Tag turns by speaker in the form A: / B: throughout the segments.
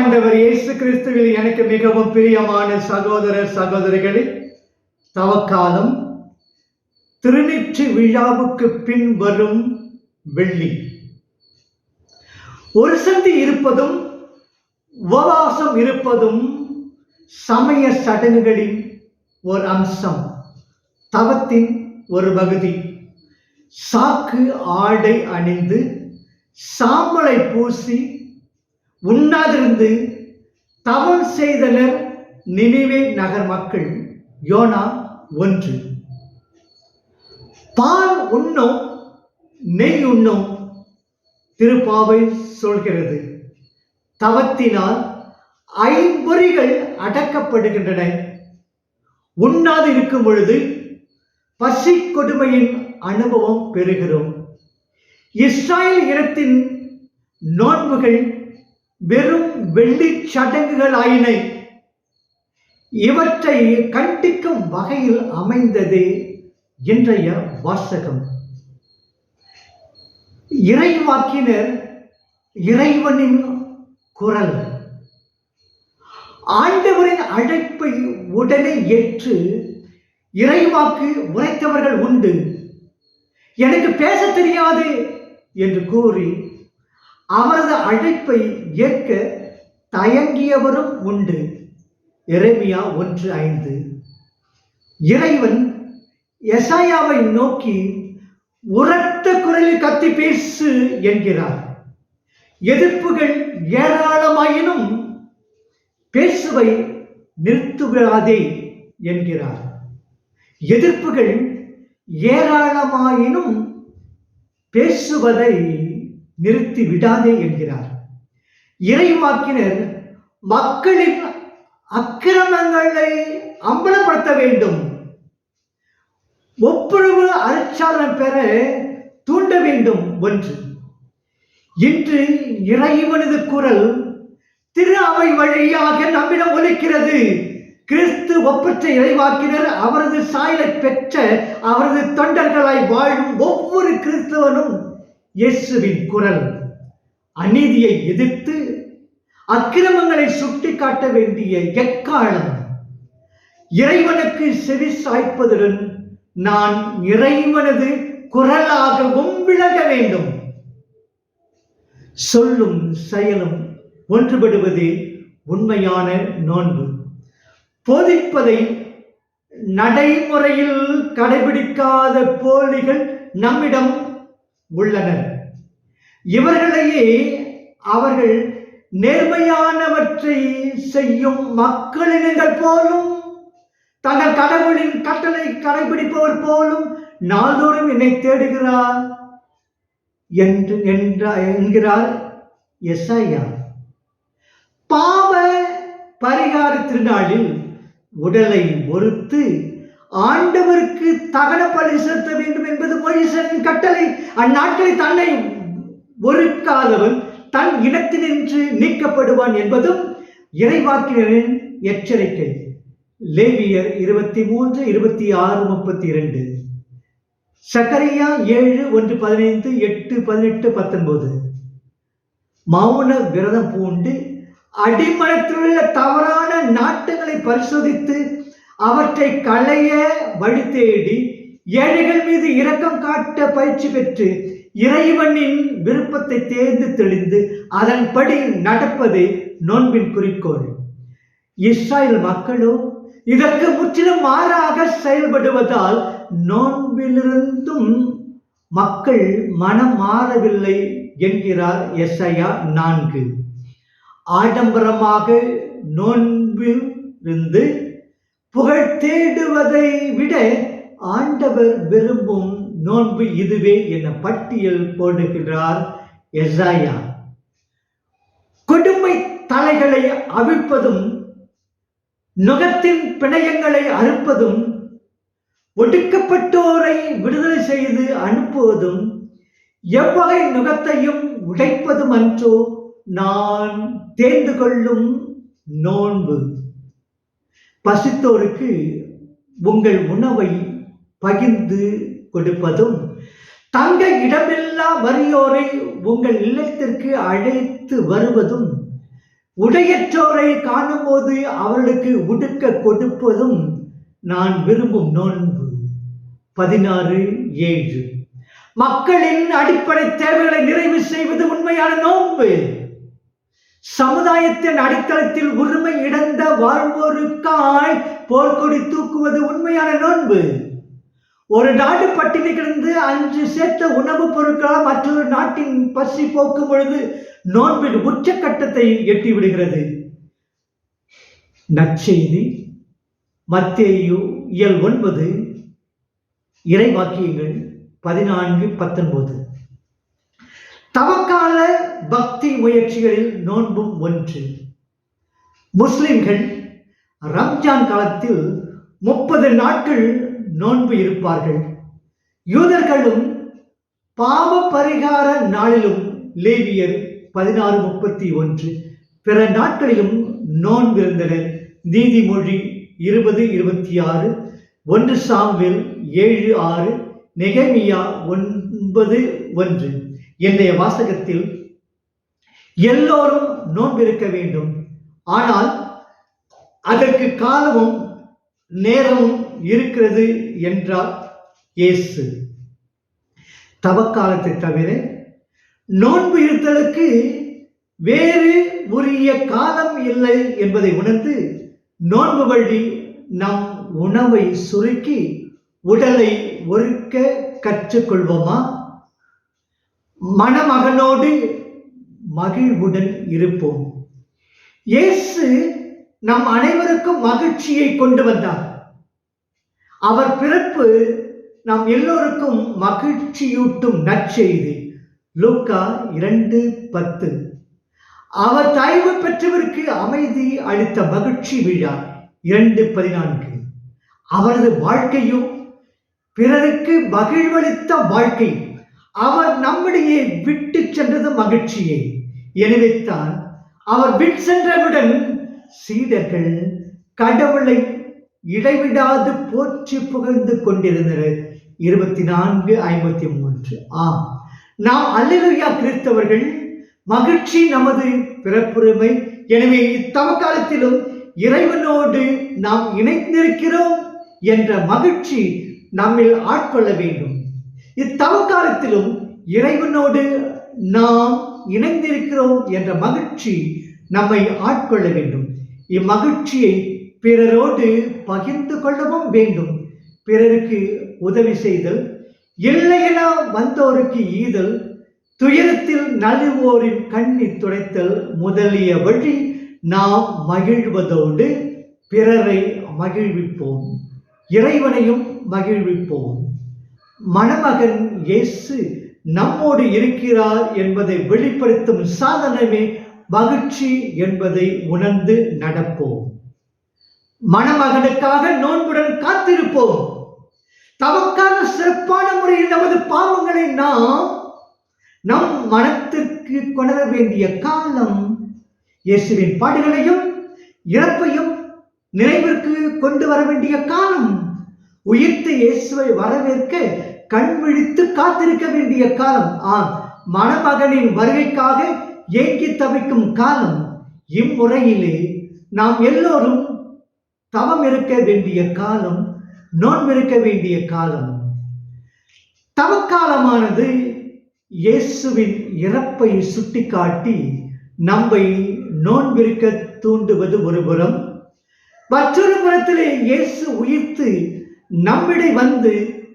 A: ஆண்டவர் இயேசு கிறிஸ்துவில் எனக்கு மிகவும் பிரியமான சகோதர சகோதரிகளே, தவக்காலம் திருநீற்று விழாவுக்கு பின் வரும் வெள்ளி ஒரு சந்தி இருப்பதும் உபவாசம் இருப்பதும் சமய சடங்குகளின் ஒரு அம்சம், தவத்தின் ஒரு பகுதி. சாக்கு ஆடை அணிந்து சாம்பலை பூசி உண்ணாதிருந்து தவம் செய்தனர் நினிவே நகர் மக்கள். யோனா 1. பால் உண்ணும் நெய் உண்ணும் திருப்பாவை சொல்கிறது. தவத்தினால் ஐம்பொறிகள் அடக்கப்படுகின்றன. உண்ணாது இருக்கும் பொழுது பசி கொடுமையின் அனுபவம் பெறுகிறோம். இஸ்ராயல் இனத்தின் நோன்புகள் வெறும் வெள்ளி சடங்குகள் ஆயின. இவற்றை கண்டிக்கும் வகையில் அமைந்தது இன்றைய வாசகம். இறைவாக்கினர் இறைவனின் குரல். ஆண்டவரின் அழைப்பை உடனே ஏற்று இறைவாக்கு உரைத்தவர்கள் உண்டு. எனக்கு பேச தெரியாது என்று கூறி அவரது அழைப்பை ஏற்க தயங்கியவரும் உண்டு. எரேமியா 1:5. இறைவன் எசாயாவை நோக்கி உரத்த குரலில் கத்தி பேசு என்கிறார். எதிர்ப்புகள் ஏராளமாயினும் பேசுவை நிறுத்துவிடாதே என்கிறார். எதிர்ப்புகள் ஏராளமாயினும் பேசுவதை நிறுத்தி விடாதே என்கிறார். இறைவாக்கினர் மக்களின் அக்கிரமங்களை அம்பலப்படுத்த வேண்டும், ஒப்புரவு அருட்சாதனம் பெற தூண்ட வேண்டும். 1. இன்று இறைவனது குரல் திரு அவை வழியாக நம்மிடம் ஒலிக்கிறது. கிறிஸ்து ஒப்பற்ற இறைவாக்கினர் அவரது சாயலை பெற்ற அவரது தொண்டர்களாய் வாழும் ஒவ்வொரு கிறிஸ்தவனும் இயேசுவின் குரல். அநீதியை எதிர்த்து அக்கிரமங்களை சுட்டி காட்ட வேண்டிய எக்காலம். இறைவனுக்கு செவி சாய்ப்பதுடன் நான் இறைவனது குரலாகவும் விளங்க வேண்டும். சொல்லும் செயலும் ஒன்றுபடுவதே உண்மையான நோன்பு. போதிப்பதை நடைமுறையில் கடைபிடிக்காத போலிகள் நம்மிடம் உள்ளனர். இவர்களையே அவர்கள் நேர்மையானவற்றை செய்யும் மக்களினங்கள் போலும் தங்கள் கடவுளின் கட்டளை கடைபிடிப்பவர் போலும் நாள்தோறும் என்னை தேடுகிறார் என்கிறார் எசாயா. பாவ பரிகார திருநாளில் உடலை ஒருத்து ஆண்டவருக்கு தகன பலி செலுத்த வேண்டும் என்பது மோசேயின் கட்டளை. அந்நாட்களில் தன்னை ஒருக்காதவன் தன் இனத்தினின்று நீக்கப்படுவான் என்பதும் இறைவாக்கினரின் எச்சரிக்கை. லேவியர் 23, 26, 32. சகரியா 7, 1, 15, 8, 18, 19. மௌன விரதம் பூண்டு அடிமனத்திலுள்ள தவறான நாட்டங்களை பரிசோதித்து அவற்றை களைய வழி தேடி ஏழைகள் மீது இரக்கம் காட்ட பயிற்சி பெற்று இறைவனின் விருப்பத்தை தேர்ந்து தெளிந்து அதன்படி நடப்பதே நோன்பின் குறிக்கோள். இஸ்ராயல் மக்களோ இதற்கு முற்றிலும் மாறாக செயல்படுவதால் நோன்பிலிருந்தும் மக்கள் மனம் மாறவில்லை என்கிறார் எசாயா 4. ஆடம்பரமாக நோன்பிலிருந்து புகழ் தேடுவதை விட ஆண்டவர் விரும்பும் நோன்பு இதுவே என பட்டியல் போடுகிறார் எசாயா. கொடுமை தலைகளை அவிழ்ப்பதும் நுகத்தின் பிணையங்களை அறுப்பதும் ஒடுக்கப்பட்டோரை விடுதலை செய்து அனுப்புவதும் எவ்வகை நுகத்தையும் உடைப்பதும் அன்றோ நான் தேர்ந்து கொள்ளும் நோன்பு. பசித்தோருக்கு உங்கள் உணவை பகிர்ந்து கொடுப்பதும் தங்க இடமில்லா வறியோரை உங்கள் இல்லத்திற்கு அழைத்து வருவதும் உடையற்றோரை காணும்போது அவர்களுக்கு உடுக்க கொடுப்பதும் நான் விரும்பும் நோன்பு. 16:7. மக்களின் அடிப்படை தேவைகளை நிறைவு செய்வது உண்மையான நோன்பு. சமுதாயத்தின் அடித்தளத்தில் உரிமை இழந்த வாழ்வோருக்காய் போர்க்கொடி தூக்குவது உண்மையான நோன்பு. ஒரு நாடு பட்டினி கிடந்து அன்று சேர்த்த உணவுப் பொருட்களால் மற்றொரு நாட்டின் பசி போக்கும் பொழுது நோன்பின் உச்சக்கட்டத்தை எட்டிவிடுகிறது. நற்செய்தி மத்தேயு இயல் 9 இறைவாக்கியங்கள் 14-19. தவக்கால பக்தி முயற்சிகளில் நோன்பும் ஒன்று. முஸ்லிம்கள் ரம்ஜான் காலத்தில் 30 நாட்கள் நோன்பு இருப்பார்கள். யூதர்களும் பாவ பரிகார நாளிலும் லேவியர் 16:31 பிற நாட்களிலும் நோன்பிருந்தனர். நீதிமொழி 20:26, 1 சாமுவேல் 7:6, நெகேமியா 9:1. என்னுடைய வாசகத்தில் எல்லோரும் நோன்பிருக்க வேண்டும், ஆனால் அதற்கு காலமும் நேரமும் இருக்கிறது என்றார் இயேசு. தவக்காலத்தை தவிர நோன்பு இருத்தலுக்கு வேறு உரிய காலம் இல்லை என்பதை உணர்ந்து நோன்பு வழி நம் உணவை சுருக்கி உடலை ஒருக்க கற்றுக்கொள்வோமா? மணமகனோடு மகிழ்வுடன் இருப்போம். இயேசு நம் அனைவருக்கும் மகிழ்ச்சியை கொண்டு வந்தார். அவர் பிறப்பு நாம் எல்லோருக்கும் மகிழ்ச்சியூட்டும் நற்செய்தி. லூக்கா 2:10. அவர் தயவு பெற்றவருக்கு அமைதி அளித்த மகிழ்ச்சி விழா 2:14. அவரது வாழ்க்கையும் பிறருக்கு மகிழ்வளித்த வாழ்க்கை. அவர் நம்மிடையே விட்டு சென்றது மகிழ்ச்சியை. எனவே தான் அவர் விட்டு சென்றவுடன் சீடர்கள் கடவுளை இடைவிடாது போற்றி புகழ்ந்து கொண்டிருந்தனர். 24:53. ஆம், நாம் அல்லேலூயா கிறிஸ்தவர்கள். மகிழ்ச்சி நமது பிறப்புரிமை. எனவே இத்தவக்காலத்திலும் இறைவனோடு நாம் இணைந்திருக்கிறோம் என்ற மகிழ்ச்சி நம்மில் ஆட்கொள்ள வேண்டும். இத்தவக்காலத்திலும் இறைவனோடு நாம் இணைந்திருக்கிறோம் என்ற மகிழ்ச்சி நம்மை ஆட்கொள்ள வேண்டும். இம்மகிழ்ச்சியை பிறரோடு பகிர்ந்து கொள்ளவும் வேண்டும். பிறருக்கு உதவி செய்தல், இல்லையென வந்தோருக்கு ஈதல், துயரத்தில் நழுவோரின் கண்ணீர் துடைத்தல் முதலிய வழி நாம் மகிழ்வதோடு பிறரை மகிழ்விப்போம், இறைவனையும் மகிழ்விப்போம். மணமகன் இயேசு நம்மோடு இருக்கிறார் என்பதை வெளிப்படுத்தும் சாதனமே மகிழ்ச்சி என்பதை உணர்ந்து நடப்போம். மணமகனுக்காக நோன்புடன் காத்திருப்போம். தவக்கான சிறப்பான முறையில் நமது பாவங்களை நாம் நம் மனத்திற்கு கொணர வேண்டிய காலம். இயேசுவின் பாடுகளையும் இறப்பையும் நிறைவிற்கு கொண்டு வர வேண்டிய காலம். உயிர்த்த இயேசுவை வரவேற்க கண் விழித்து காத்திருக்க வேண்டிய காலம். மணமகனின் வருகைக்காக ஏங்கி தவிக்கும் காலம். இம்முறையிலே நாம் எல்லோரும் தவம் இருக்க வேண்டிய காலம், நோன்பிருக்க வேண்டிய காலம். தவக்காலமானது இயேசுவின் இறப்பை சுட்டிக்காட்டி நம்மை நோன்பிருக்க தூண்டுவது ஒருபுறம், மற்றொரு புறத்திலே இயேசு உயிர்த்து நம்மிடை வந்து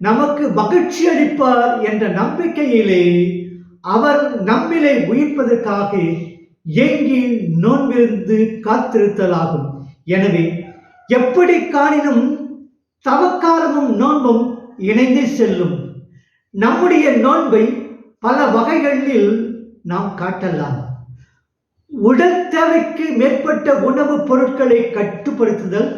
A: நமக்கு மகிழ்ச்சி அளிப்பார் என்ற நம்பிக்கையிலே அவர் நம்மிலே உயிர்ப்பதற்காக ஏங்கி நோன்பிருந்து காத்திருத்தலாகும். எனவே எப்படி காணினும் தவக்காலமும் நோன்பும் இணைந்து செல்லும். நம்முடைய நோன்பை பல வகைகளில் நாம் காட்டலாம். உடல் தேவைக்கு மேற்பட்ட உணவுப் பொருட்களை கட்டுப்படுத்துதல்,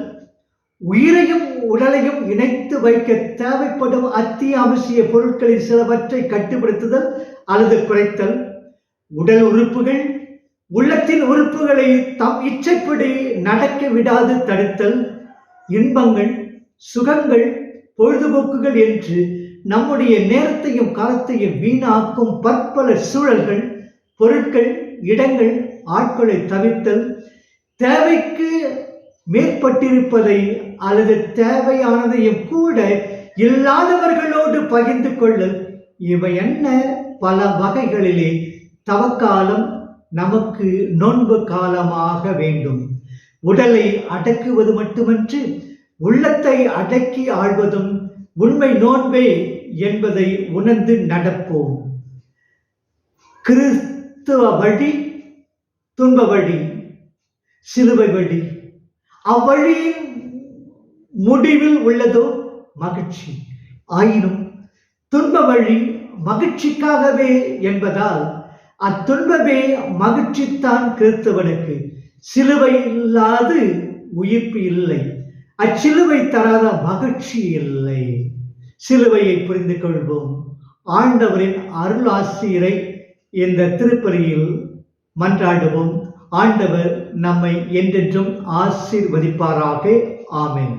A: உயிரையும் உடலையும் இணைத்து வைக்க தேவைப்படும் அத்தியாவசிய பொருட்களில் சிலவற்றை கட்டுப்படுத்துதல் அல்லது குறைத்தல், உடல் உறுப்புகள் உள்ளத்தின் உறுப்புகளை தம் இச்சைப்படி நடக்க விடாது தடுத்தல், இன்பங்கள், சுகங்கள், பொழுதுபோக்குகள் என்று நம்முடைய நேரத்தையும் காலத்தையும் வீணாக்கும் பற்பல சூழல்கள், பொருட்கள், இடங்கள் ஆட்களை தவிர்த்தல், தேவைக்கு மேற்பட்டிருப்பதை அல்லது தேவையானதையும் கூட இல்லாதவர்களோடு பகிர்ந்து கொள்ளல், இவை என்ன பல வகைகளிலே தவக்காலம் நமக்கு நோன்பு காலமாக வேண்டும். உடலை அடக்குவது மட்டுமன்று உள்ளத்தை அடக்கி ஆள்வதும் உண்மை நோன்பே என்பதை உணர்ந்து நடப்போம். கிறிஸ்துவ வழி துன்ப வழி, சிலுவை வழி. அவ்வழியின் முடிவில் உள்ளதோ மகிழ்ச்சி. ஆயினும் துன்ப வழி மகிழ்ச்சிக்காகவே என்பதால் அத்துன்பமே மகிழ்ச்சித்தான் கிறிஸ்தவனுக்கு. சிலுவை இல்லாது உயிர்ப்பு இல்லை, அச்சிலுவை தராத மகிழ்ச்சி இல்லை. சிலுவையை புரிந்து கொள்வோம். ஆண்டவரின் அருள் ஆசிரை இந்த திருப்பலியில் மன்றாடுவோம். ஆண்டவர் நம்மை என்றென்றும் ஆசீர்வதிப்பாராக. ஆமென்.